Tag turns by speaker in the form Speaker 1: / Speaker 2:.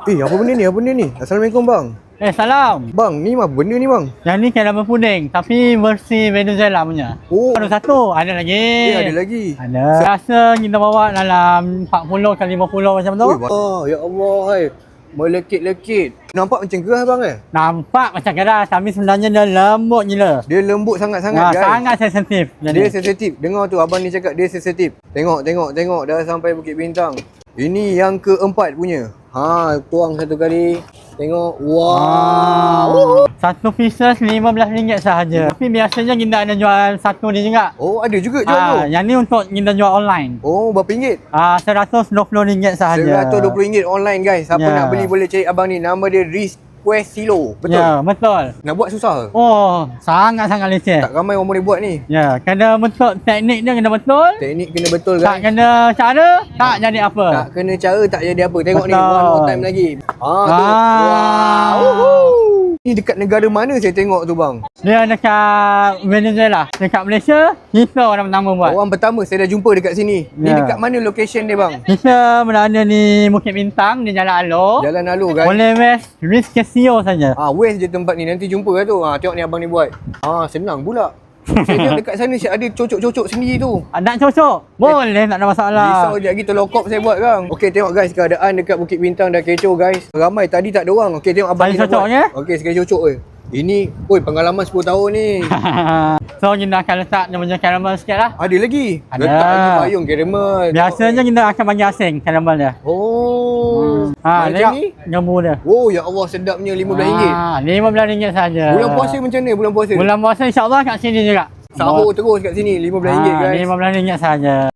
Speaker 1: Apa benda ni? Apa benda ni? Assalamualaikum bang.
Speaker 2: Salam.
Speaker 1: Bang, ni apa benda ni bang?
Speaker 2: Yang ni caramel puding tapi versi Venezuela punya.
Speaker 1: Oh.
Speaker 2: Ada satu, ada lagi.
Speaker 1: Ada lagi.
Speaker 2: Ada. Rasa kita bawa dalam 40 kali 50 macam tu.
Speaker 1: Ya Allah, hai. Melekit-lekit. Nampak macam gerah bang
Speaker 2: Nampak macam keras tapi sebenarnya dia lembut gila.
Speaker 1: Dia lembut sangat-sangat guys.
Speaker 2: Sangat sensitif.
Speaker 1: Dia sensitif. Dengar tu abang ni cakap dia sensitif. Tengok dah sampai Bukit Bintang. Ini yang keempat punya. Tuang satu kali. Tengok. Wow.
Speaker 2: Satu pieces RM15 sahaja. Tapi biasanya kita ada jual satu ni juga.
Speaker 1: Oh, ada juga jual tu.
Speaker 2: Yang ni untuk kita jual online.
Speaker 1: Oh, berapa ringgit?
Speaker 2: RM120 sahaja.
Speaker 1: RM120 online guys. Siapa nak beli boleh cari abang ni. Nama dia Request Silo. Betul?
Speaker 2: Ya, betul.
Speaker 1: Nak buat susah?
Speaker 2: Oh, sangat-sangat leceh.
Speaker 1: Tak ramai orang boleh buat ni.
Speaker 2: Ya, kena betul teknik dia kena betul.
Speaker 1: Teknik kena betul guys.
Speaker 2: Tak kena cara, tak jadi apa.
Speaker 1: Tak kena cara, tak jadi apa. Tengok
Speaker 2: betul.
Speaker 1: ni, one more time lagi. Tu. Wow. Ni dekat negara mana saya tengok tu bang?
Speaker 2: Dia dekat Venezuela. Dekat Malaysia, kita orang pertama buat.
Speaker 1: Orang pertama saya dah jumpa dekat sini. Ni dekat mana location dia bang?
Speaker 2: Kita berada di Bukit Bintang, di Jalan Alor.
Speaker 1: Jalan Alor guys.
Speaker 2: Boleh west, Rizkesio saja.
Speaker 1: West je tempat ni. Nanti jumpa lah tu. Tengok ni abang ni buat. Senang pula. Saya tengok dekat sana ada cocok-cocok sendiri tu.
Speaker 2: Nak cocok? Boleh, tak ada masalah.
Speaker 1: Risau je lagi telur kop saya buat bang. Okey tengok guys, keadaan dekat Bukit Bintang dah kecoh guys. Ramai, tadi tak ada orang. Okey tengok abang ni dah buat. Okey sekali cocok je. Ini, pengalaman 10 tahun ni.
Speaker 2: So kita akan letak dia punya caramel sikit lah.
Speaker 1: Ada lagi?
Speaker 2: Ada.
Speaker 1: Letak lagi payung caramel.
Speaker 2: Biasanya kita akan bagi asing caramel dia.
Speaker 1: Macam ni?
Speaker 2: Gembu dia.
Speaker 1: Oh ya Allah, sedapnya RM15.
Speaker 2: RM15 saja.
Speaker 1: Bulan puasa macam mana bulan puasa?
Speaker 2: Bulan puasa insya-Allah kat sini juga.
Speaker 1: Sahur terus kat sini RM15 guys.
Speaker 2: RM15 saja.